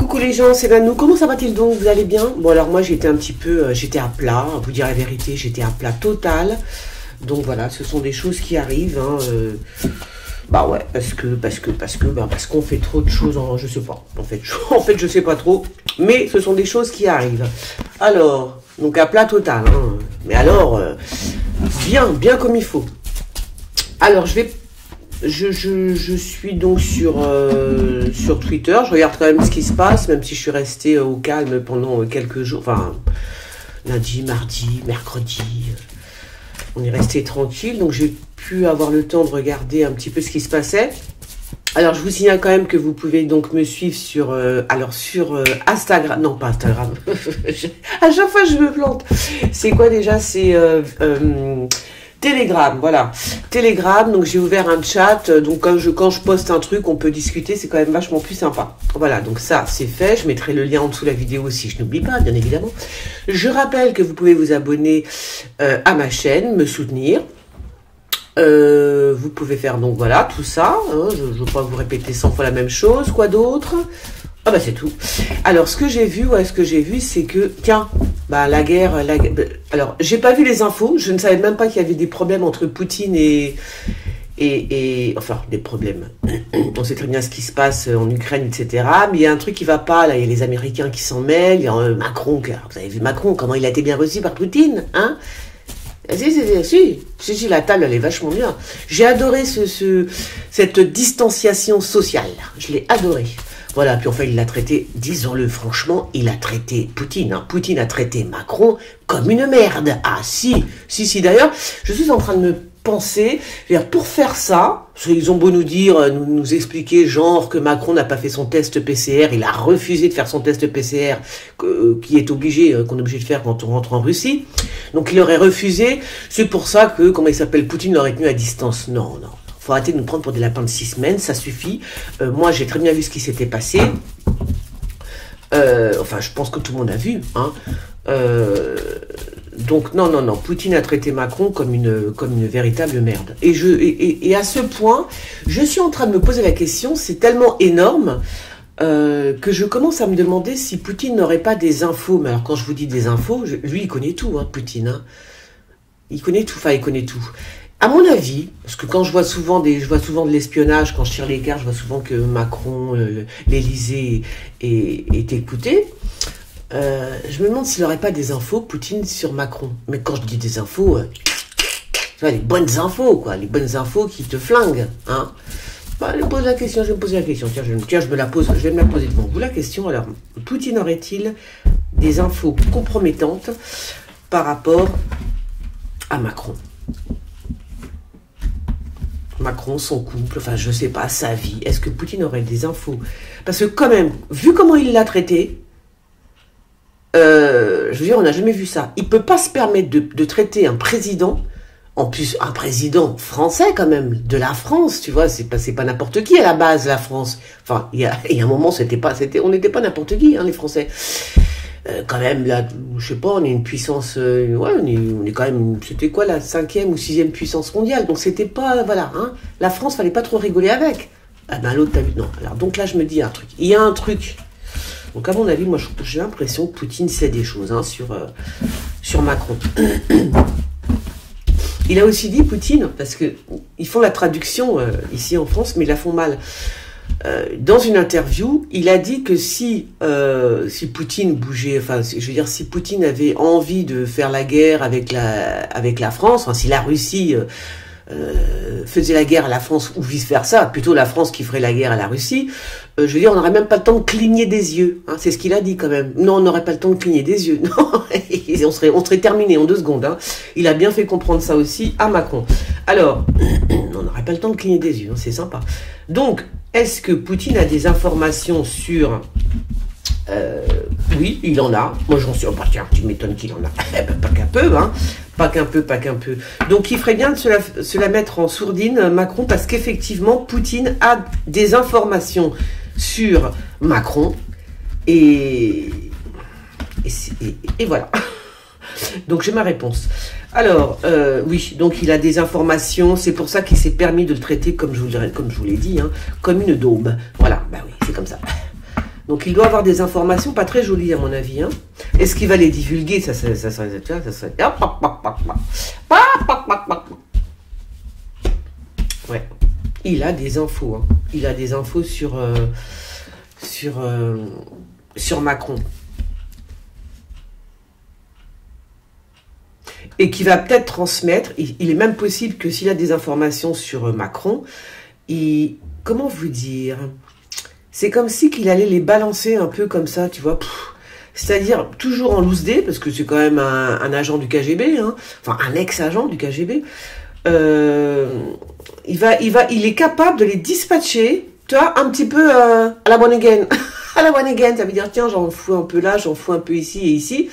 coucou les gens, c'est Nanou. Comment ça va-t-il donc? Vous allez bien? Bon alors moi j'étais un petit peu, j'étais à plat, à vous dire la vérité, j'étais à plat total. Donc voilà, ce sont des choses qui arrivent. Hein, bah ouais, parce qu'on fait trop de choses, je sais pas. En fait je sais pas trop, mais ce sont des choses qui arrivent. Alors, donc à plat total. Hein, mais alors, bien comme il faut. Alors je suis donc sur Twitter, je regarde quand même ce qui se passe, même si je suis restée au calme pendant quelques jours, enfin lundi, mardi, mercredi, on est resté tranquille, donc j'ai pu avoir le temps de regarder un petit peu ce qui se passait. Alors je vous signale quand même que vous pouvez donc me suivre sur Instagram, non pas Instagram, à chaque fois je me plante, c'est quoi déjà, c'est Telegram, voilà. Telegram, donc j'ai ouvert un chat, donc quand je poste un truc, on peut discuter, c'est quand même vachement plus sympa. Voilà, donc ça, c'est fait. Je mettrai le lien en dessous de la vidéo si je n'oublie pas, bien évidemment. Je rappelle que vous pouvez vous abonner à ma chaîne, me soutenir. Vous pouvez faire donc voilà, tout ça. Hein, je ne veux pas vous répéter 100 fois la même chose. Quoi d'autre? Ah bah c'est tout. Alors ce que j'ai vu, c'est que, tiens, bah la guerre, alors j'ai pas vu les infos, je ne savais même pas qu'il y avait des problèmes entre Poutine et enfin des problèmes. On sait très bien ce qui se passe en Ukraine, etc. Mais il y a un truc qui va pas, là, il y a les Américains qui s'en mêlent, il y a Macron, vous avez vu Macron, comment il a été bien reçu par Poutine, hein? Si, la table, elle est vachement bien. J'ai adoré cette distanciation sociale, je l'ai adoré. Voilà, puis enfin, il l'a traité, disons-le franchement, il a traité Poutine. Hein. Poutine a traité Macron comme une merde. Ah, si. D'ailleurs, je suis en train de me penser, pour faire ça, ils ont beau nous dire, nous expliquer, genre, que Macron n'a pas fait son test PCR, il a refusé de faire son test PCR, qui est obligé, qu'on est obligé de faire quand on rentre en Russie. Donc, il aurait refusé. C'est pour ça que, comment il s'appelle, Poutine l'aurait tenu à distance. Non. Faut arrêter de nous prendre pour des lapins de 6 semaines, ça suffit. Moi, j'ai très bien vu ce qui s'était passé. Enfin, je pense que tout le monde a vu. Hein. Donc, non. Poutine a traité Macron comme une véritable merde. Et à ce point, je suis en train de me poser la question, c'est tellement énorme que je commence à me demander si Poutine n'aurait pas des infos. Mais alors, quand je vous dis des infos, lui, il connaît tout, hein, Poutine. Hein. Il connaît tout. À mon avis, parce que quand je vois souvent de l'espionnage, quand je tire les cartes, je vois souvent que Macron, l'Élysée est écouté. Je me demande s'il n'aurait pas des infos, Poutine, sur Macron. Mais quand je dis des infos, tu vois, les bonnes infos, quoi, les bonnes infos qui te flinguent, hein. Bah, je vais me poser la question. Tiens, je vais me la poser devant vous, la question. Alors, Poutine aurait-il des infos compromettantes par rapport à Macron? Macron, son couple, enfin je sais pas, sa vie, est-ce que Poutine aurait des infos? Parce que quand même, vu comment il l'a traité, je veux dire, on n'a jamais vu ça. Il peut pas se permettre de traiter un président, en plus un président français quand même, de la France, tu vois, c'est pas n'importe qui à la base, la France. Enfin, il y a un moment, on n'était pas n'importe qui, hein, les Français. Quand même, là, je sais pas, on est une puissance, on est quand même, c'était quoi, la 5e ou 6e puissance mondiale, donc c'était pas, voilà, hein, la France, fallait pas trop rigoler avec. Ah ben l'autre, t'as vu, non. Alors donc là, je me dis il y a un truc. Donc à mon avis, moi, j'ai l'impression que Poutine sait des choses, hein, sur Macron. Il a aussi dit, Poutine, parce que ils font la traduction ici en France, mais ils la font mal. Dans une interview, il a dit que si Poutine bougeait, enfin, je veux dire, si Poutine avait envie de faire la guerre avec la France, enfin, si la Russie faisait la guerre à la France ou vice versa, plutôt la France qui ferait la guerre à la Russie, je veux dire, on n'aurait même pas le temps de cligner des yeux. Hein, c'est ce qu'il a dit quand même. Non, on n'aurait pas le temps de cligner des yeux. Non, on serait terminé en 2 secondes. Hein. Il a bien fait comprendre ça aussi à Macron. Alors, on n'aurait pas le temps de cligner des yeux. Hein, c'est sympa. Donc, est-ce que Poutine a des informations sur... oui, il en a. Moi, j'en suis... Oh, bah, tiens, tu m'étonnes qu'il en a. Pas qu'un peu, hein. Pas qu'un peu. Donc, il ferait bien de se la mettre en sourdine, Macron, parce qu'effectivement, Poutine a des informations sur Macron. Et voilà. Donc, j'ai ma réponse. Alors, oui, donc il a des informations, c'est pour ça qu'il s'est permis de le traiter, comme je vous l'ai dit, hein, comme une daube. Voilà, bah oui, c'est comme ça. Donc il doit avoir des informations pas très jolies à mon avis. Hein. Est-ce qu'il va les divulguer? Ça serait... Ouais. Il a des infos. Hein. Il a des infos sur Macron. Et qui va peut-être transmettre. Il est même possible que s'il a des informations sur Macron, comment vous dire? C'est comme si qu'il allait les balancer un peu comme ça, tu vois. C'est-à-dire toujours en loose day, parce que c'est quand même un agent du KGB, hein, enfin un ex-agent du KGB. Il est capable de les dispatcher, tu vois, un petit peu à la one again. À la one again, ça veut dire, tiens, j'en fous un peu là, j'en fous un peu ici et ici.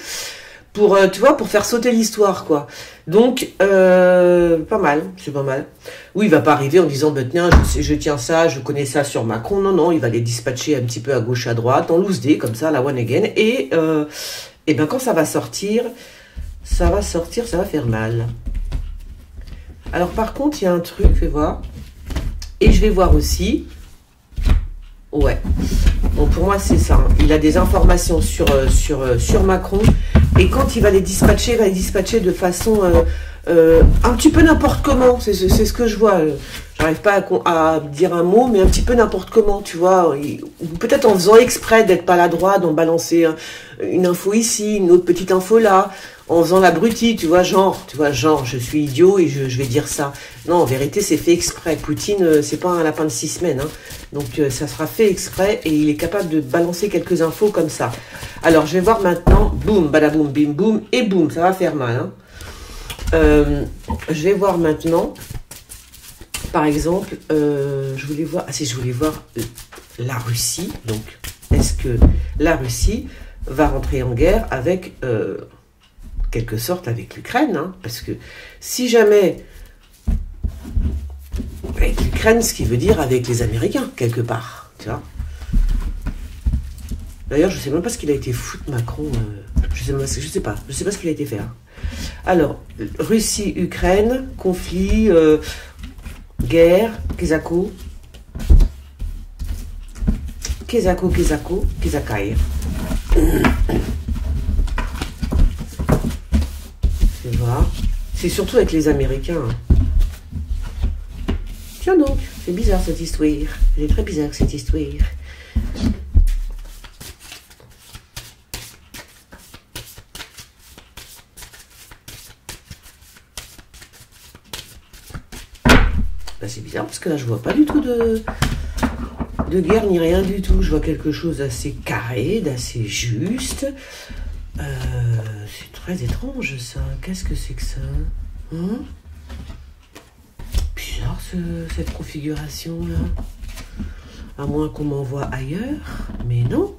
Pour, tu vois, pour faire sauter l'histoire, quoi. Donc, pas mal, c'est pas mal. Oui, il va pas arriver en disant, ben, tiens, je tiens ça, je connais ça sur Macron. Non, non, il va les dispatcher un petit peu à gauche, à droite, en loose day, comme ça, la one again. Et ben, quand ça va sortir, ça va faire mal. Alors, par contre, il y a un truc, je vais voir. Et je vais voir aussi. Ouais. Bon, pour moi, c'est ça. Hein. Il a des informations sur Macron. Et quand il va les dispatcher, de façon un petit peu n'importe comment. C'est ce que je vois. J'arrive pas à dire un mot, mais un petit peu n'importe comment, tu vois. Peut-être en faisant exprès d'être maladroit, d'en balancer une info ici, une autre petite info là, en faisant l'abruti, tu vois, genre, je suis idiot et je vais dire ça. Non, en vérité, c'est fait exprès. Poutine, c'est pas un lapin de 6 semaines, hein. Donc, ça sera fait exprès et il est capable de balancer quelques infos comme ça. Alors, je vais voir maintenant, boum, badaboum, bim, boum, et boum, ça va faire mal, hein. Je vais voir maintenant, par exemple, je voulais voir la Russie. Donc, est-ce que la Russie va rentrer en guerre avec, quelque sorte, avec l'Ukraine, hein, parce que si jamais, avec l'Ukraine, ce qui veut dire avec les Américains, quelque part, tu vois. D'ailleurs, je sais même pas ce qu'il a été foutre Macron, je sais pas ce qu'il a été faire. Alors, Russie-Ukraine, conflit, guerre, Kezako, Kezakai. C'est vrai. C'est surtout avec les Américains. Hein. Tiens donc, c'est bizarre cette histoire. Elle est très bizarre cette histoire. Ben, c'est bizarre parce que là je vois pas du tout de guerre ni rien du tout. Je vois quelque chose d'assez carré, d'assez juste. C'est très étrange ça. Qu'est-ce que c'est que ça, hein? Bizarre cette configuration là. À moins qu'on m'envoie ailleurs. Mais non.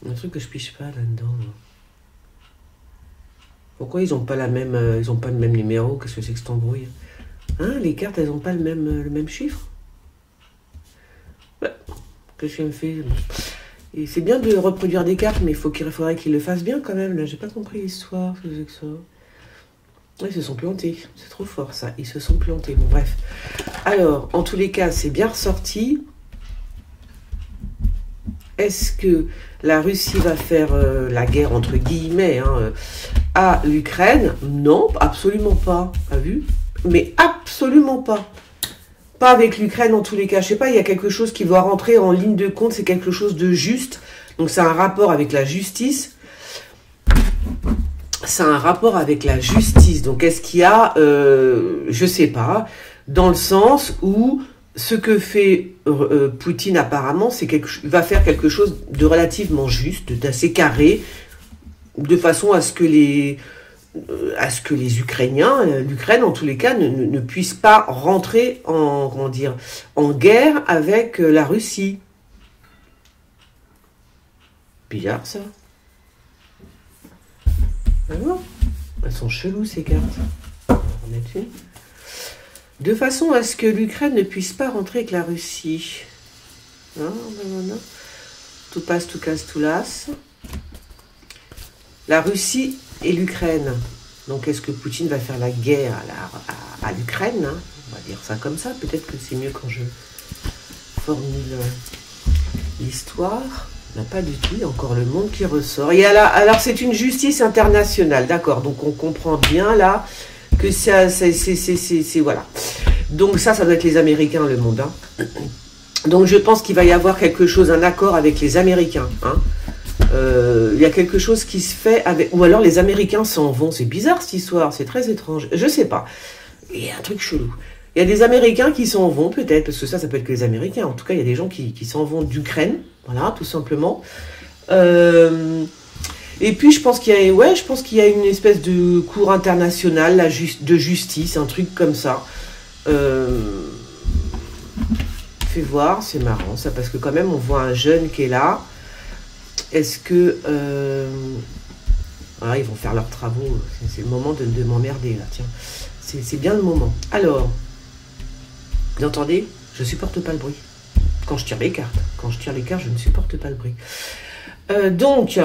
Un truc que je piche pas là-dedans. Là. Pourquoi ils ont pas la même, ils ont pas le même numéro? Qu'est-ce que c'est que cette embrouille? Hein, les cartes, elles ont pas le même chiffre? Ouais. Qu'est-ce qu'elle me fait? Et c'est bien de reproduire des cartes, mais il faudrait qu'ils le fassent bien quand même. Là, j'ai pas compris l'histoire. Ce que c'est que ça? Ouais, ils se sont plantés. C'est trop fort ça. Ils se sont plantés. Bon, bref. Alors, en tous les cas, c'est bien ressorti. Est-ce que la Russie va faire la guerre, entre guillemets, hein, à l'Ukraine? Non, absolument pas. T'as vu? Mais absolument pas. Pas avec l'Ukraine en tous les cas. Je sais pas, il y a quelque chose qui doit rentrer en ligne de compte. C'est quelque chose de juste. Donc c'est un rapport avec la justice. C'est un rapport avec la justice. Donc est-ce qu'il y a, je sais pas, dans le sens où ce que fait Poutine apparemment, va faire quelque chose de relativement juste, d'assez carré, de façon à ce que les Ukrainiens, l'Ukraine en tous les cas, ne puissent pas rentrer en guerre avec la Russie. Bizarre ça. Alors, elles sont cheloues ces cartes. On va en mettre une. De façon à ce que l'Ukraine ne puisse pas rentrer avec la Russie. Non. Tout passe, tout casse, tout lasse. La Russie et l'Ukraine. Donc, est-ce que Poutine va faire la guerre à l'Ukraine, hein? va dire ça comme ça. Peut-être que c'est mieux quand je formule l'histoire. On n'a pas du tout, il y a encore le monde qui ressort. Et alors c'est une justice internationale, d'accord. Donc on comprend bien là que ça, c'est voilà. Donc ça doit être les Américains, le monde. Hein. Donc je pense qu'il va y avoir quelque chose, un accord avec les Américains. Hein. Il y a quelque chose qui se fait avec... Ou alors les Américains s'en vont. C'est bizarre cette histoire, c'est très étrange. Je sais pas. Il y a un truc chelou. Il y a des Américains qui s'en vont peut-être, parce que ça peut être que les Américains. En tout cas, il y a des gens qui s'en vont d'Ukraine. Voilà, tout simplement. Et puis je pense qu'il y a, ouais, je pense qu'il y a une espèce de cour internationale de justice, un truc comme ça. Fais voir, c'est marrant ça, parce que quand même on voit un jeune qui est là. Est-ce que... Ah, ils vont faire leurs travaux, c'est le moment de m'emmerder là, tiens. C'est bien le moment. Alors, vous entendez? Je supporte pas le bruit. Quand je tire les cartes. Quand je tire les cartes, je ne supporte pas le bruit. Donc...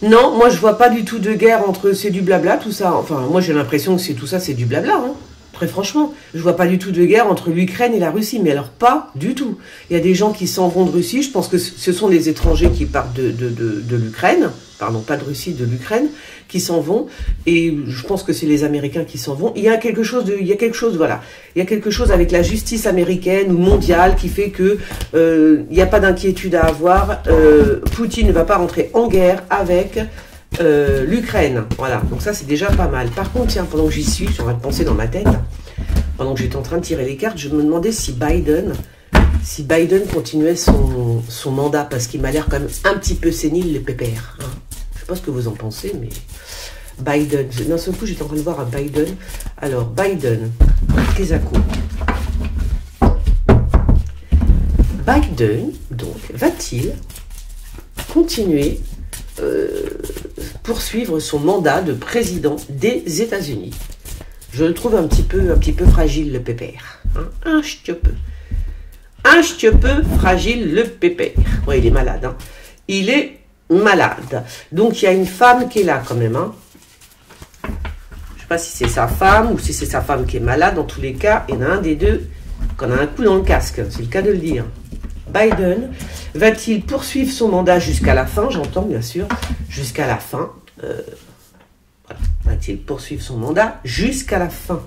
Non, moi je vois pas du tout de guerre entre... C'est du blabla tout ça. Enfin, moi j'ai l'impression que tout ça c'est du blabla. Hein. Très franchement, je vois pas du tout de guerre entre l'Ukraine et la Russie. Mais alors pas du tout. Il y a des gens qui s'en vont de Russie. Je pense que ce sont les étrangers qui partent de l'Ukraine. Pardon, pas de Russie, de l'Ukraine. Qui s'en vont. Et je pense que c'est les Américains qui s'en vont. Il y a quelque chose voilà. Il y a quelque chose avec la justice américaine ou mondiale qui fait que il n'y a pas d'inquiétude à avoir. Poutine ne va pas rentrer en guerre avec l'Ukraine. Voilà. Donc ça, c'est déjà pas mal. Par contre, tiens, pendant que j'y suis, je suis en train de penser dans ma tête, pendant que j'étais en train de tirer les cartes, je me demandais si Biden continuait son mandat, parce qu'il m'a l'air quand même un petit peu sénile, le pépère. Hein. Je sais pas ce que vous en pensez, mais Biden, d'un seul coup j'étais en train de voir un Biden. Alors Biden, Kezako. Biden, donc, va-t-il continuer poursuivre son mandat de président des États-Unis? Je le trouve un petit peu fragile, le pépère. Hein, un petit peu fragile, le pépère. Ouais, il est malade. Hein. Il est malade. Donc il y a une femme qui est là quand même. Hein. Je ne sais pas si c'est sa femme ou si c'est sa femme qui est malade. Dans tous les cas, il y en a un des deux qu'on a un coup dans le casque. C'est le cas de le dire. Biden va-t-il poursuivre son mandat jusqu'à la fin? J'entends bien sûr jusqu'à la fin. Voilà. Va-t-il poursuivre son mandat jusqu'à la fin?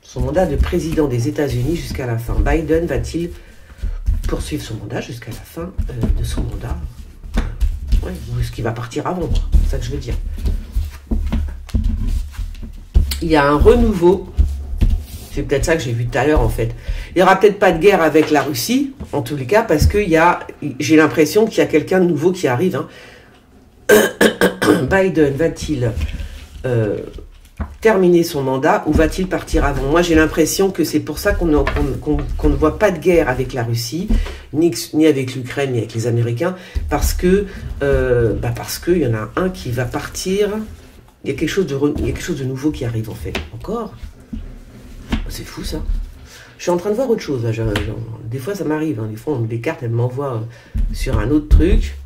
Son mandat de président des États-Unis jusqu'à la fin. Biden va-t-il poursuivre son mandat jusqu'à la fin de son mandat? Ouais, ou est-ce qu'il va partir avant? C'est ça que je veux dire. Il y a un renouveau. C'est peut-être ça que j'ai vu tout à l'heure en fait. Il n'y aura peut-être pas de guerre avec la Russie, en tous les cas, parce que j'ai l'impression qu'il y a quelqu'un de nouveau qui arrive. Hein. Biden va-t-il terminer son mandat ou va-t-il partir avant? Moi, j'ai l'impression que c'est pour ça qu'on ne voit pas de guerre avec la Russie, ni avec l'Ukraine, ni avec les Américains, parce que il y en a un qui va partir. Il y a quelque chose de nouveau qui arrive en fait. Encore? C'est fou ça. Je suis en train de voir autre chose. Là. Des fois, ça m'arrive. Hein. Des fois, des cartes, elles m'envoient sur un autre truc.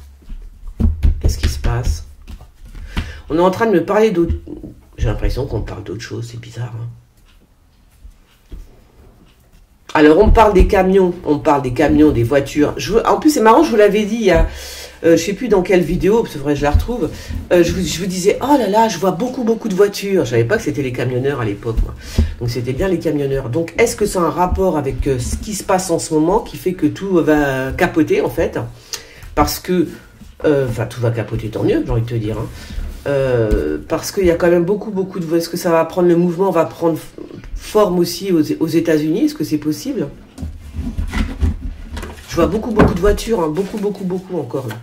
Qu'est-ce qui se passe? On est en train de me parler d'autre... J'ai l'impression qu'on parle d'autre chose, c'est bizarre. Hein. Alors, on parle des camions, des voitures. En plus, c'est marrant, je vous l'avais dit il y a... je ne sais plus dans quelle vidéo, c'est vrai, je la retrouve. Je vous disais, oh là là, je vois beaucoup de voitures. Je ne savais pas que c'était les camionneurs à l'époque, moi. Donc, c'était bien les camionneurs. Donc, est-ce que ça a un rapport avec ce qui se passe en ce moment, qui fait que tout va capoter, en fait? Parce que... Enfin, tout va capoter, tant mieux, j'ai envie de te dire. Hein. Parce qu'il y a quand même beaucoup de... Est-ce que ça va prendre... Le mouvement va prendre forme aussi aux États-Unis? Est-ce que c'est possible? Je vois beaucoup de voitures, hein, beaucoup encore, là.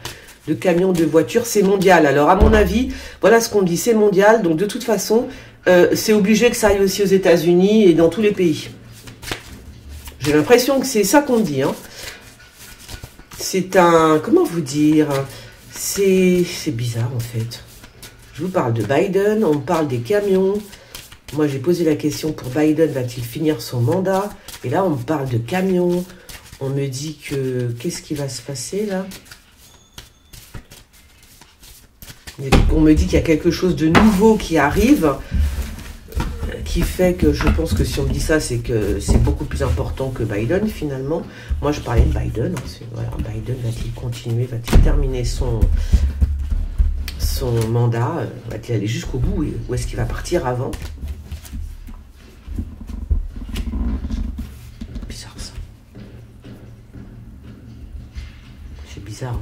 De camions, de voitures, c'est mondial. Alors, à mon avis, voilà ce qu'on dit, c'est mondial. Donc, de toute façon, c'est obligé que ça aille aussi aux États-Unis et dans tous les pays. J'ai l'impression que c'est ça qu'on dit, hein. C'est un... Comment vous dire? C'est bizarre, en fait. Je vous parle de Biden, on me parle des camions. Moi, j'ai posé la question pour Biden, va-t-il finir son mandat? Et là, on me parle de camions. On me dit que... Qu'est-ce qui va se passer, là? On me dit qu'il y a quelque chose de nouveau qui arrive. qui fait que je pense que si on me dit ça, c'est que c'est beaucoup plus important que Biden, finalement. Moi, je parlais de Biden. Hein, voilà, Biden va-t-il continuer, va-t-il terminer son mandat, va-t-il aller jusqu'au bout, ou est-ce qu'il va partir avant? Bizarre, ça. C'est bizarre. Hein.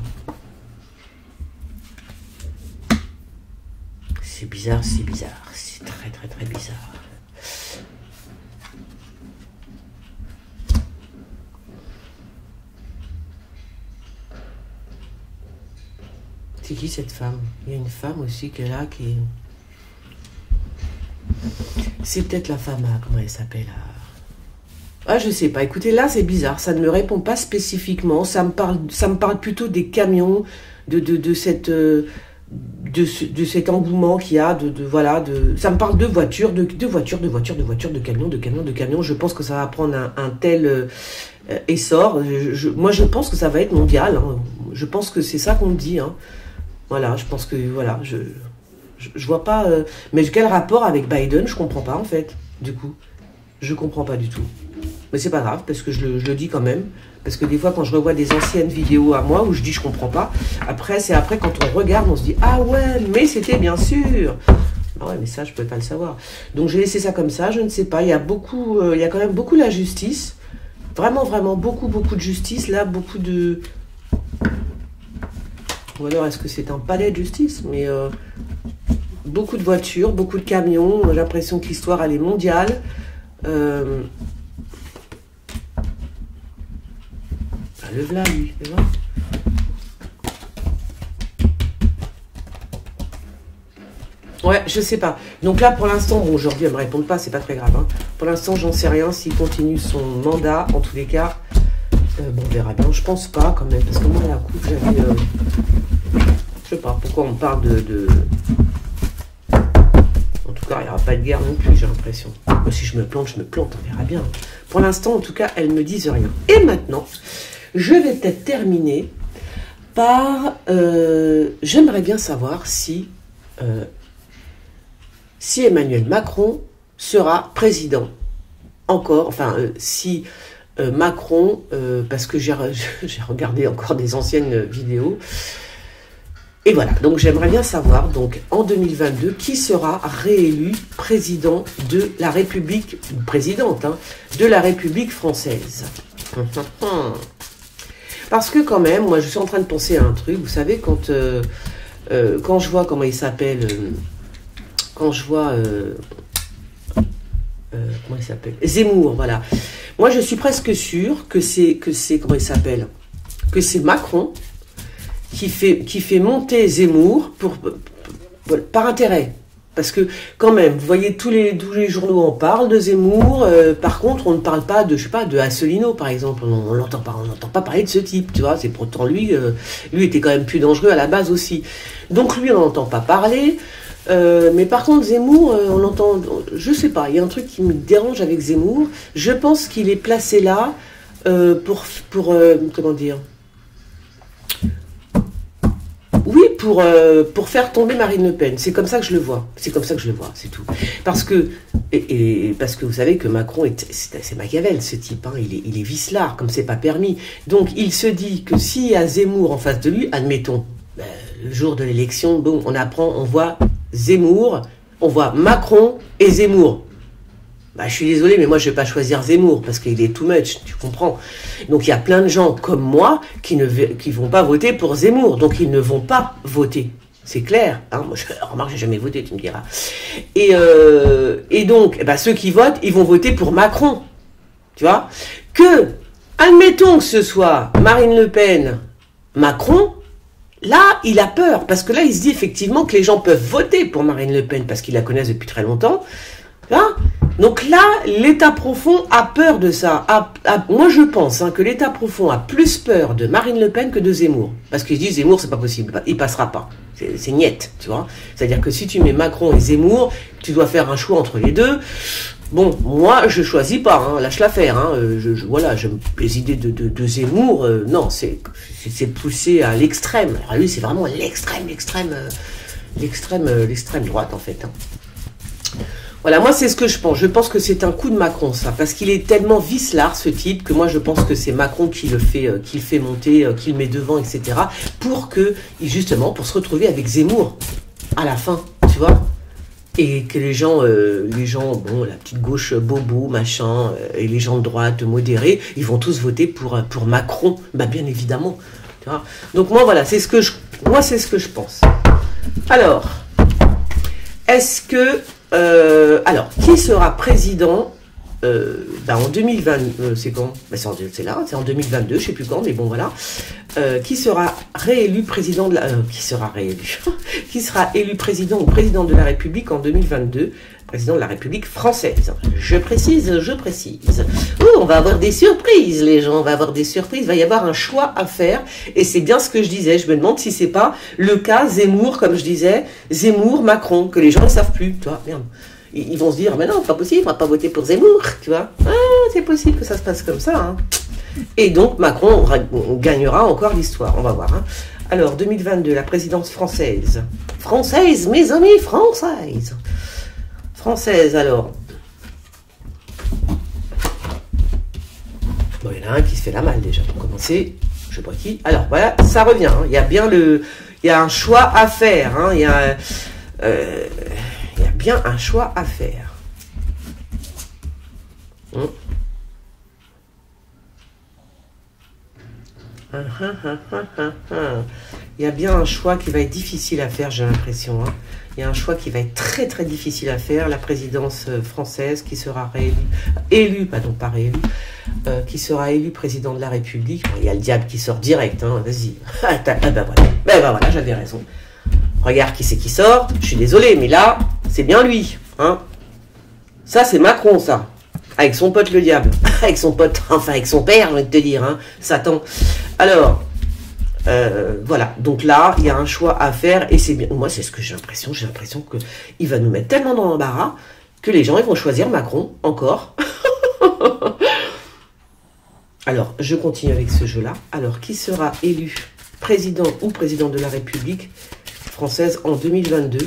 C'est bizarre, c'est bizarre. C'est très, très, très bizarre. C'est qui cette femme? Il y a une femme aussi qui est là, qui est... C'est peut-être la femme, comment elle s'appelle? Ah, je sais pas. Écoutez, là, c'est bizarre. Ça ne me répond pas spécifiquement. Ça me parle plutôt des camions, de cet engouement qu'il y a, voilà, ça me parle de voitures, de camions. Je pense que ça va prendre un tel essor. Moi, je pense que ça va être mondial. Hein. Je pense que c'est ça qu'on me dit. Hein. Voilà, je pense que, voilà, je vois pas... mais quel rapport avec Biden? Je comprends pas, en fait, du coup. Je comprends pas du tout. Mais c'est pas grave, parce que je le dis quand même. Parce que des fois, quand je revois des anciennes vidéos à moi, où je dis je comprends pas, c'est après, quand on regarde, on se dit « Ah ouais, mais c'était bien sûr !» Ah ouais, mais ça, je peux pas le savoir. Donc, j'ai laissé ça comme ça, je ne sais pas. Il y a quand même beaucoup la justice. Vraiment, vraiment, beaucoup de justice. Là, beaucoup de... Ou alors, est-ce que c'est un palais de justice? Mais beaucoup de voitures, beaucoup de camions. J'ai l'impression que l'histoire, elle est mondiale. Le v'là, lui, tu vois. Ouais, je sais pas. Donc là, pour l'instant, bon, aujourd'hui, elle me répond pas, c'est pas très grave. Hein. Pour l'instant, j'en sais rien. S'il continue son mandat, en tous les cas, bon, on verra bien. Je pense pas, quand même, parce que moi, à la coupe, j'avais... je sais pas pourquoi on parle de... En tout cas, il n'y aura pas de guerre non plus, j'ai l'impression. Moi, si je me plante, on verra bien. Pour l'instant, en tout cas, elles me disent rien. Et maintenant... Je vais peut-être terminer par... j'aimerais bien savoir si Emmanuel Macron sera président encore. Enfin, si Macron... parce que j'ai regardé encore des anciennes vidéos. Et voilà, donc j'aimerais bien savoir, donc en 2022, qui sera réélu président de la République... Présidente, hein, de la République française. Parce que quand même, moi je suis en train de penser à un truc, vous savez, quand je vois, comment il s'appelle, quand je vois, comment il s'appelle, Zemmour, voilà. Moi je suis presque sûre que c'est comment il s'appelle, que c'est Macron qui fait monter Zemmour par intérêt. Parce que, quand même, vous voyez, tous les journaux en parlent de Zemmour. Par contre, on ne parle pas de, je sais pas, de Asselineau, par exemple. On n'entend pas parler de ce type, tu vois. C'est pourtant lui était quand même plus dangereux à la base aussi. Donc lui, on n'entend pas parler. Mais par contre, Zemmour, on l'entend... Je sais pas, il y a un truc qui me dérange avec Zemmour. Je pense qu'il est placé là pour comment dire... Oui, pour faire tomber Marine Le Pen. C'est comme ça que je le vois. C'est comme ça que je le vois, c'est tout. Parce que vous savez que Macron, c'est Machiavel, ce type. Hein, il est vicelard, comme c'est pas permis. Donc, il se dit que s'il y a Zemmour en face de lui, admettons, le jour de l'élection, bon, on voit Zemmour, on voit Macron et Zemmour. Bah, je suis désolée, mais moi, je ne vais pas choisir Zemmour, parce qu'il est too much, tu comprends. Donc, il y a plein de gens comme moi qui vont pas voter pour Zemmour. Donc, ils ne vont pas voter. C'est clair. Hein, moi, remarque, j'ai jamais voté, tu me diras. Et donc, ceux qui votent, ils vont voter pour Macron. Tu vois. Admettons que ce soit Marine Le Pen, Macron, là, il a peur. Parce que là, il se dit effectivement que les gens peuvent voter pour Marine Le Pen, parce qu'ils la connaissent depuis très longtemps. Là, donc là, l'État profond a peur de ça. Moi, je pense que l'État profond a plus peur de Marine Le Pen que de Zemmour. Parce qu'ils se disent, Zemmour, c'est pas possible, il passera pas. C'est niette, tu vois. C'est-à-dire que si tu mets Macron et Zemmour, tu dois faire un choix entre les deux. Bon, moi, je choisis pas, hein, lâche l'affaire. Hein, voilà, les idées de Zemmour, non, c'est poussé à l'extrême. Alors lui, c'est vraiment l'extrême droite, en fait. Hein. Voilà, moi c'est ce que je pense. Je pense que c'est un coup de Macron, ça, parce qu'il est tellement vicelard, ce type, que moi je pense que c'est Macron qui le fait monter, qui le met devant, etc. Pour que, justement, pour se retrouver avec Zemmour à la fin, tu vois. Et que les gens, bon, la petite gauche bobo, machin, et les gens de droite modérés, ils vont tous voter pour Macron, bah bien évidemment. Tu vois. Donc moi voilà, c'est ce que je pense. Alors, est-ce que alors, qui sera président en 2020, c'est quand c'est là, c'est en 2022, je sais plus quand, mais bon voilà. Qui sera réélu président de la... qui sera réélu qui sera élu président ou président de la République en 2022, président de la République française. Je précise. On va avoir des surprises, les gens, on va avoir des surprises, il va y avoir un choix à faire, et c'est bien ce que je disais, je me demande si c'est pas le cas Zemmour, comme je disais, Zemmour, Macron, que les gens ne savent plus, tu vois, merde. Ils vont se dire, mais non, pas possible, on va pas voter pour Zemmour, tu vois. Ah, c'est possible que ça se passe comme ça, hein. Et donc, Macron gagnera encore l'histoire, on va voir. Hein. Alors, 2022, la présidence française. Française, mes amis, française. Française, alors. Bon, il y en a un qui se fait la malle déjà, pour commencer. Je sais pas qui. Alors, voilà, ça revient. Hein. Il y a bien il y a un choix à faire. Hein. Il y a bien un choix à faire. Il y a bien un choix qui va être difficile à faire, j'ai l'impression. Hein. Il y a un choix qui va être très très difficile à faire. La présidence française qui sera qui sera élu président de la République. Bon, il y a le diable qui sort direct, hein. Vas-y. Ben voilà, j'avais raison. Regarde qui c'est qui sort. Je suis désolé, mais là, c'est bien lui. Hein. Ça, c'est Macron, ça. Avec son pote le diable. Avec son pote, enfin avec son père, j'ai envie de te dire, hein, Satan. Alors, voilà. Donc là, il y a un choix à faire, et c'est bien. Moi, c'est ce que j'ai l'impression. J'ai l'impression qu'il va nous mettre tellement dans l'embarras que les gens, ils vont choisir Macron, encore. Alors, je continue avec ce jeu-là. Alors, qui sera élu président ou président de la République française en 2022 ?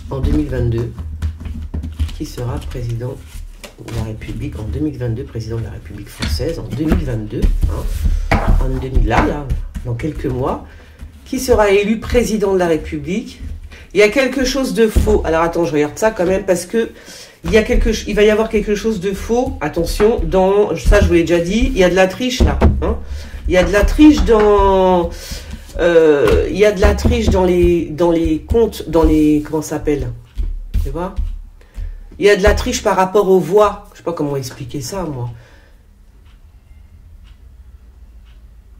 En 2022, qui sera président de la République en 2022, président de la République française en 2022, hein, là, dans quelques mois, qui sera élu président de la République. Il y a quelque chose de faux. Alors attends, je regarde ça quand même parce que il va y avoir quelque chose de faux. Attention, ça je vous l'ai déjà dit, il y a de la triche là. Hein. Il y a de la triche dans les comptes, comment ça s'appelle, tu vois. Il y a de la triche par rapport aux voix. Je sais pas comment expliquer ça, moi.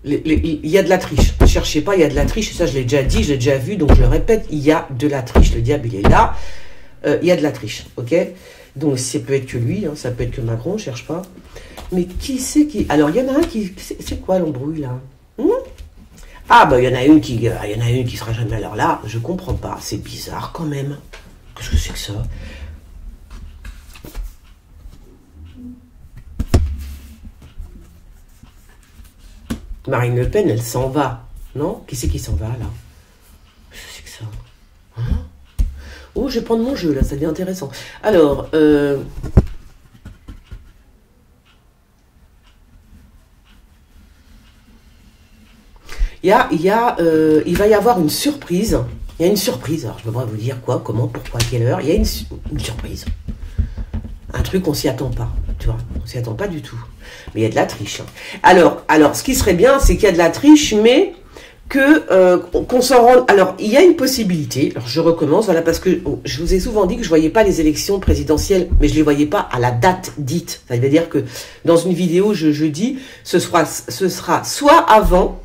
Il y a de la triche. Ne cherchez pas, il y a de la triche. Ça, je l'ai déjà dit, je l'ai déjà vu, donc je le répète. Il y a de la triche. Le diable, il est là. Il y a de la triche, ok? Donc, ça peut être que lui, hein, ça peut être que Macron, je cherche pas. Mais qui c'est qui... Alors, il y en a un qui... C'est quoi l'embrouille, là? Ah, bah, il y en a une qui sera jamais... Alors là, je comprends pas. C'est bizarre, quand même. Qu'est-ce que c'est que ça? Marine Le Pen, elle s'en va. Non? Qui c'est qui s'en va, là? Qu'est-ce que c'est que ça? Hein? Oh, je vais prendre mon jeu, là, ça devient intéressant. Alors, il va y avoir une surprise. Il y a une surprise. Alors, je ne peux pas vous dire quoi, comment, pourquoi, à quelle heure. Il y a une surprise. Un truc, on s'y attend pas. Tu vois, on s'y attend pas du tout. Mais il y a de la triche. Hein. Alors, ce qui serait bien, c'est qu'il y a de la triche, mais qu'on s'en rende... Alors, il y a une possibilité. Alors, je recommence, voilà, parce que je vous ai souvent dit que je voyais pas les élections présidentielles, mais je les voyais pas à la date dite. Ça veut dire que dans une vidéo, je dis, ce sera soit avant,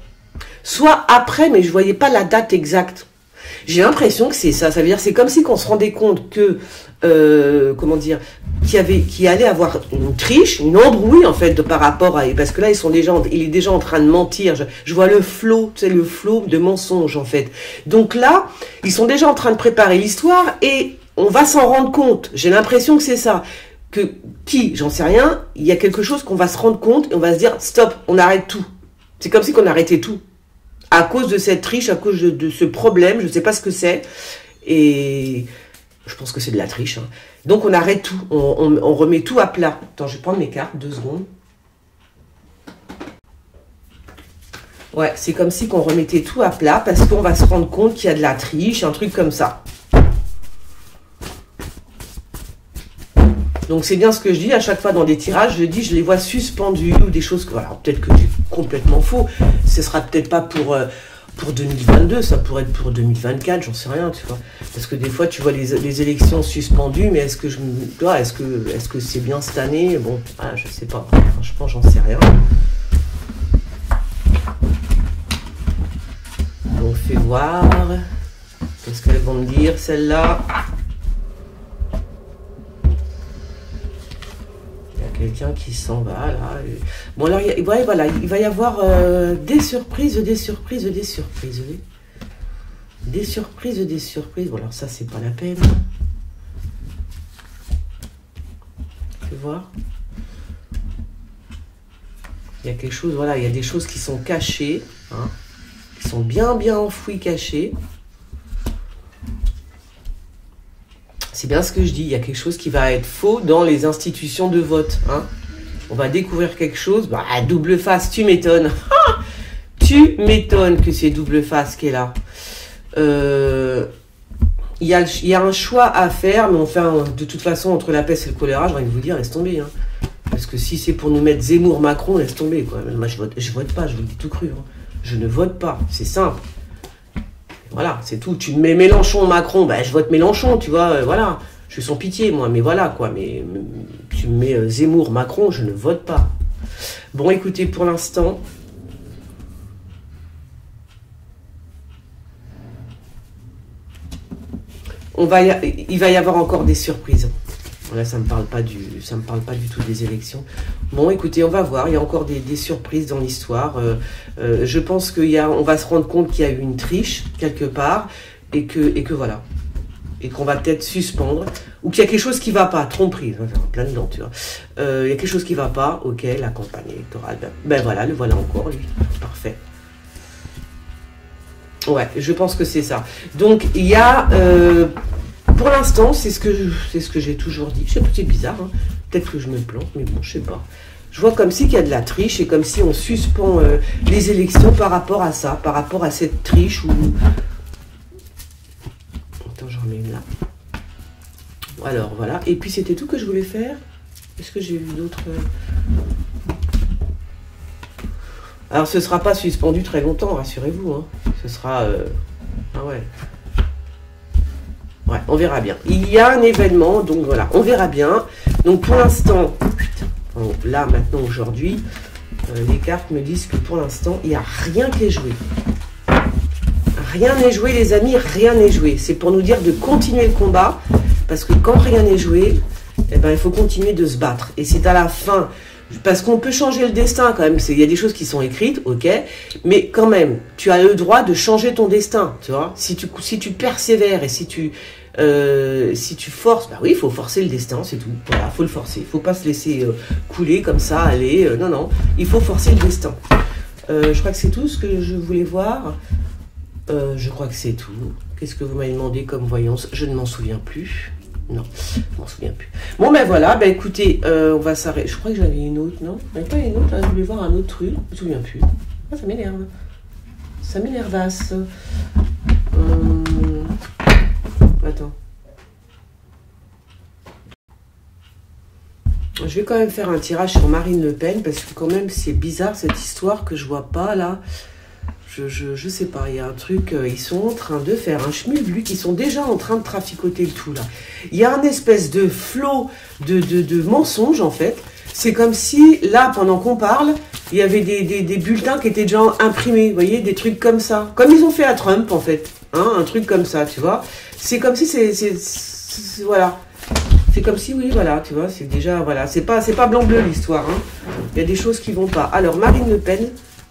soit après, mais je voyais pas la date exacte. J'ai l'impression que c'est ça. Ça veut dire, c'est comme si qu'on se rendait compte que, comment dire, qu'il allait avoir une triche, une embrouille en fait par rapport à, parce que là il est déjà en train de mentir. Je vois le flot, tu sais, le flot de mensonges en fait. Donc là, ils sont déjà en train de préparer l'histoire et on va s'en rendre compte. J'ai l'impression que c'est ça. J'en sais rien. Il y a quelque chose qu'on va se rendre compte et on va se dire stop, on arrête tout. C'est comme si qu'on arrêtait tout. À cause de cette triche, à cause de ce problème, je ne sais pas ce que c'est. Et Je pense que c'est de la triche. Hein. Donc on arrête tout, on remet tout à plat. Attends, je vais prendre mes cartes, 2 secondes. Ouais, c'est comme si qu'on remettait tout à plat parce qu'on va se rendre compte qu'il y a de la triche, un truc comme ça. Donc c'est bien ce que je dis à chaque fois dans des tirages, je dis je les vois suspendus ou des choses que voilà, peut-être que j'ai complètement faux. Ce sera peut-être pas pour 2022, ça pourrait être pour 2024, j'en sais rien, tu vois. Parce que des fois tu vois les élections suspendues, mais est-ce que c'est bien cette année? Bon, voilà, je sais pas. Franchement, j'en sais rien. On fait voir. Qu'est-ce qu'elles vont me dire celles-là? Quelqu'un qui s'en va là. Bon alors, ouais, voilà, il va y avoir des surprises. Des surprises. Bon alors ça c'est pas la peine. Tu vois. Il y a quelque chose, voilà, il y a des choses qui sont cachées, hein, qui sont bien enfouies, cachées. C'est bien ce que je dis, il y a quelque chose qui va être faux dans les institutions de vote. Hein. On va découvrir quelque chose. Bah, double face, tu m'étonnes. Tu m'étonnes que c'est double face qui est là. Il y a un choix à faire, mais enfin, de toute façon, entre la peste et le choléra, j'ai envie de vous dire, laisse tomber. Hein. Parce que si c'est pour nous mettre Zemmour, Macron, laisse tomber. Quoi. Moi, je vote pas, je vous le dis tout cru. Hein. Je ne vote pas, c'est simple. Voilà, c'est tout. Tu me mets Mélenchon, Macron, ben je vote Mélenchon, tu vois, voilà. Je suis sans pitié, moi, mais voilà, quoi. Mais tu me mets Zemmour, Macron, je ne vote pas. Bon, écoutez, pour l'instant... il va y avoir encore des surprises. Là, ça me parle pas du tout des élections. Bon, écoutez, on va voir. Il y a encore des surprises dans l'histoire. Je pense on va se rendre compte qu'il y a eu une triche quelque part et que voilà, et qu'on va peut-être suspendre ou qu'il y a quelque chose qui va pas. Tromperie, plein dedans, tu vois. Il y a quelque chose qui va pas. Ok, la campagne électorale. Ben voilà, le voilà encore lui. Parfait. Ouais, je pense que c'est ça. Donc il y a pour l'instant, c'est ce que j'ai toujours dit. Je sais pas, c'est bizarre, hein. Peut-être que je me plante, mais bon, je sais pas. Je vois comme si qu'il y a de la triche et comme si on suspend les élections par rapport à ça, par rapport à cette triche ou... Attends, j'en remets une là. Alors, voilà. Et puis, c'était tout que je voulais faire. Est-ce que j'ai vu d'autres... Alors, ce sera pas suspendu très longtemps, rassurez-vous. Hein. Ce sera... Ah ouais. Ouais, on verra bien. Il y a un événement, donc voilà, on verra bien. Donc pour l'instant, là maintenant aujourd'hui, les cartes me disent que pour l'instant, il n'y a rien qui est joué. Rien n'est joué, les amis, rien n'est joué. C'est pour nous dire de continuer le combat, parce que quand rien n'est joué, eh ben, il faut continuer de se battre. Et c'est à la fin... Parce qu'on peut changer le destin quand même. Il y a des choses qui sont écrites, ok. Mais quand même, tu as le droit de changer ton destin, tu vois. Si tu persévères et si tu forces, bah oui, il faut forcer le destin, c'est tout. Voilà, faut le forcer. Il faut pas se laisser couler comme ça, aller. Non, il faut forcer le destin. Je crois que c'est tout ce que je voulais voir. Je crois que c'est tout. Qu'est-ce que vous m'avez demandé comme voyance? Je ne m'en souviens plus. Non, je m'en souviens plus. Bon, ben voilà, ben écoutez, on va s'arrêter. Je crois que j'avais une autre, non? Il n'y avait pas une autre, là, je voulais voir un autre truc. Je me souviens plus. Ah, ça m'énerve. Ça m'énervasse. Attends. Je vais quand même faire un tirage sur Marine Le Pen, parce que quand même, c'est bizarre cette histoire que je vois pas, là. Je sais pas, il y a un truc, ils sont en train de faire un schmilblick, ils sont déjà en train de traficoter le tout là. Il y a un espèce de flot de mensonges en fait. C'est comme si là, pendant qu'on parle, il y avait des bulletins qui étaient déjà imprimés, vous voyez, des trucs comme ça. Comme ils ont fait à Trump en fait, hein, un truc comme ça, tu vois. C'est comme si voilà. C'est comme si, oui, voilà, tu vois, c'est déjà, voilà. C'est pas blanc-bleu l'histoire, hein. Il y a des choses qui vont pas. Alors, Marine Le Pen...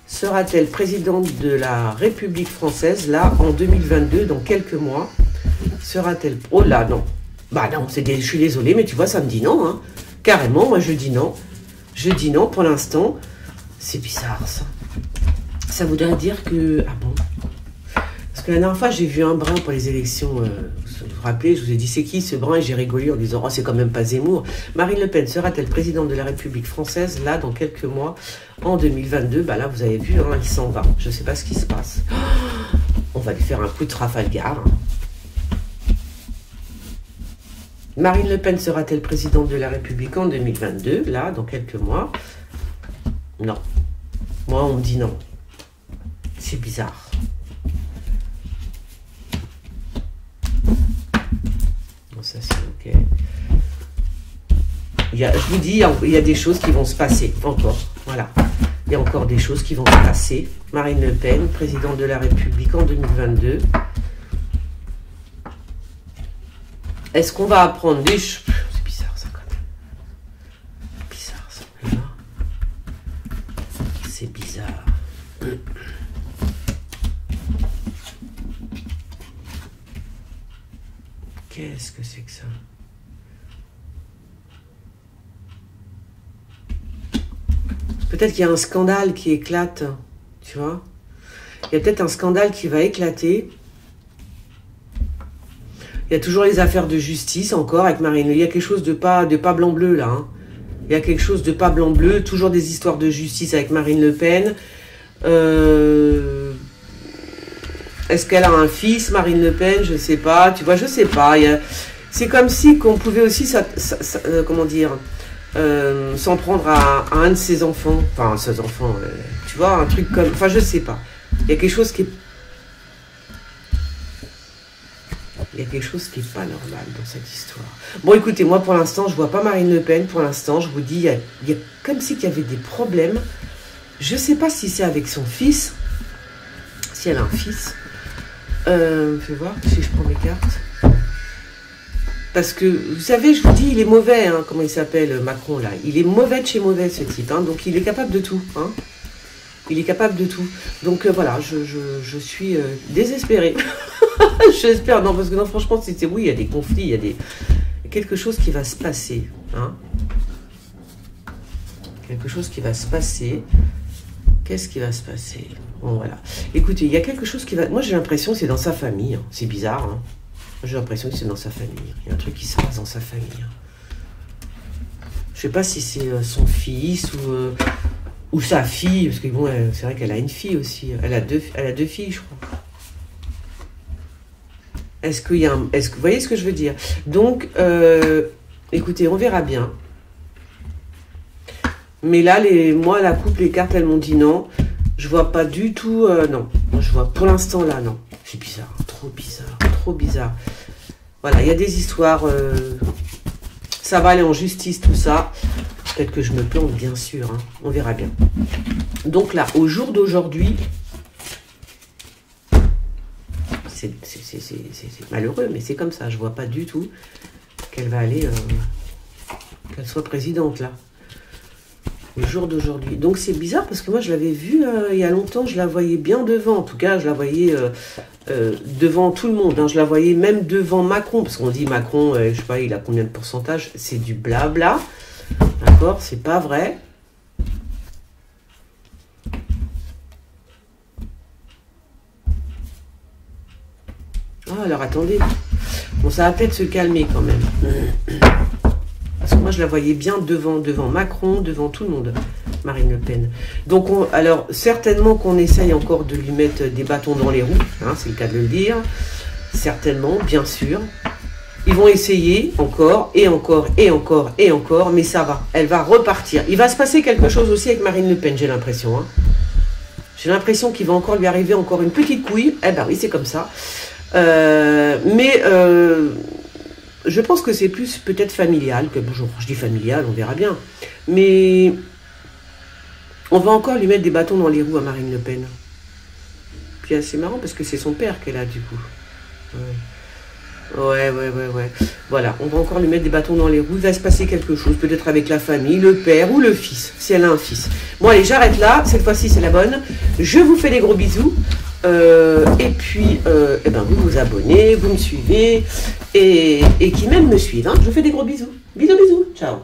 Sera-t-elle présidente de la République française, là, en 2022, dans quelques mois? Sera-t-elle... Oh là, non. Bah non, je suis désolée, mais tu vois, ça me dit non, hein. Carrément, moi, je dis non. Je dis non, pour l'instant. C'est bizarre, ça. Ça voudrait dire que... Ah bon? Parce que la dernière fois, j'ai vu un brin pour les élections vous vous rappelez, je vous ai dit c'est qui ce brun et j'ai rigolé en disant oh c'est quand même pas Zemmour. Marine Le Pen sera-t-elle présidente de la République française là dans quelques mois en 2022? Bah là vous avez vu, hein, il s'en va. Je sais pas ce qui se passe. On va lui faire un coup de Trafalgar. Marine Le Pen sera-t-elle présidente de la République en 2022 là dans quelques mois? Non. Moi on me dit non. C'est bizarre. Ça c'est ok. Je vous dis, il y a des choses qui vont se passer encore. Voilà. Il y a encore des choses qui vont se passer. Marine Le Pen, présidente de la République en 2022. Est-ce qu'on va apprendre des choses? C'est bizarre ça quand même. Bizarre ça. C'est bizarre. Qu'est-ce que c'est que ça? Peut-être qu'il y a un scandale qui éclate, tu vois. Il y a peut-être un scandale qui va éclater. Il y a toujours les affaires de justice encore avec Marine. Il y a quelque chose de pas blanc-bleu là. Hein. Il y a quelque chose de pas blanc-bleu. Toujours des histoires de justice avec Marine Le Pen. Est-ce qu'elle a un fils, Marine Le Pen? Je sais pas. Tu vois, je sais pas. C'est comme si qu'on pouvait aussi, comment dire, s'en prendre à un de ses enfants. Enfin, ses enfants. Tu vois, un truc comme. Enfin, je sais pas. Il y a quelque chose qui est. Il y a quelque chose qui n'est pas normal dans cette histoire. Bon, écoutez, moi, pour l'instant, je vois pas Marine Le Pen. Pour l'instant, je vous dis, il y a comme si qu'il y avait des problèmes. Je sais pas si c'est avec son fils. Si elle a un fils. Fais voir si je prends mes cartes. Parce que, vous savez, je vous dis, il est mauvais, hein, comment il s'appelle, Macron, là. Il est mauvais de chez mauvais, ce type. Hein, donc, il est capable de tout. Hein. Il est capable de tout. Donc, voilà, je suis désespérée. J'espère, non, parce que non, franchement, oui, il y a des conflits, il y a quelque chose qui va se passer. Hein. Quelque chose qui va se passer. Qu'est-ce qui va se passer? Bon, voilà. Écoutez, il y a quelque chose qui va... Moi, j'ai l'impression que c'est dans sa famille. Hein. C'est bizarre. Hein. J'ai l'impression que c'est dans sa famille. Il y a un truc qui se passe dans sa famille. Hein. Je sais pas si c'est son fils ou sa fille. Parce que bon, c'est vrai qu'elle a une fille aussi. Elle a deux filles, je crois. Est-ce qu'il y a un... Vous voyez ce que je veux dire? Donc, écoutez, on verra bien. Mais là, moi, la coupe, les cartes, elles m'ont dit non. Je vois pas du tout... non, je vois pour l'instant, là, non. C'est bizarre, trop bizarre, trop bizarre. Voilà, il y a des histoires... ça va aller en justice, tout ça. Peut-être que je me plante, bien sûr. Hein. On verra bien. Donc là, au jour d'aujourd'hui... C'est malheureux, mais c'est comme ça. Je vois pas du tout qu'elle va aller... qu'elle soit présidente, là. Le jour d'aujourd'hui. Donc c'est bizarre parce que moi je l'avais vue il y a longtemps, je la voyais bien devant. En tout cas, je la voyais devant tout le monde. Hein. Je la voyais même devant Macron. Parce qu'on dit Macron, je sais pas, il a combien de pourcentage? C'est du blabla. D'accord? C'est pas vrai. Ah, alors attendez. Bon, ça va peut-être se calmer quand même. Parce que moi, je la voyais bien devant Macron, devant tout le monde, Marine Le Pen. Donc, alors, certainement qu'on essaye encore de lui mettre des bâtons dans les roues, hein, c'est le cas de le dire. Certainement, bien sûr. Ils vont essayer encore, et encore, et encore, et encore, mais ça va. Elle va repartir. Il va se passer quelque chose aussi avec Marine Le Pen, j'ai l'impression. Hein. J'ai l'impression qu'il va encore lui arriver encore une petite couille. Eh ben oui, c'est comme ça. Je pense que c'est plus peut-être familial, que bonjour, je dis familial, on verra bien. Mais on va encore lui mettre des bâtons dans les roues à Marine Le Pen. Puis c'est marrant parce que c'est son père qu'elle a du coup. Ouais. Voilà, on va encore lui mettre des bâtons dans les roues. Il va se passer quelque chose, peut-être avec la famille, le père ou le fils, si elle a un fils. Bon allez, j'arrête là, cette fois-ci c'est la bonne. Je vous fais des gros bisous. Et puis, eh ben, vous vous abonnez, vous me suivez, et qui même me suivent. Hein. Je vous fais des gros bisous. Bisous, bisous. Ciao.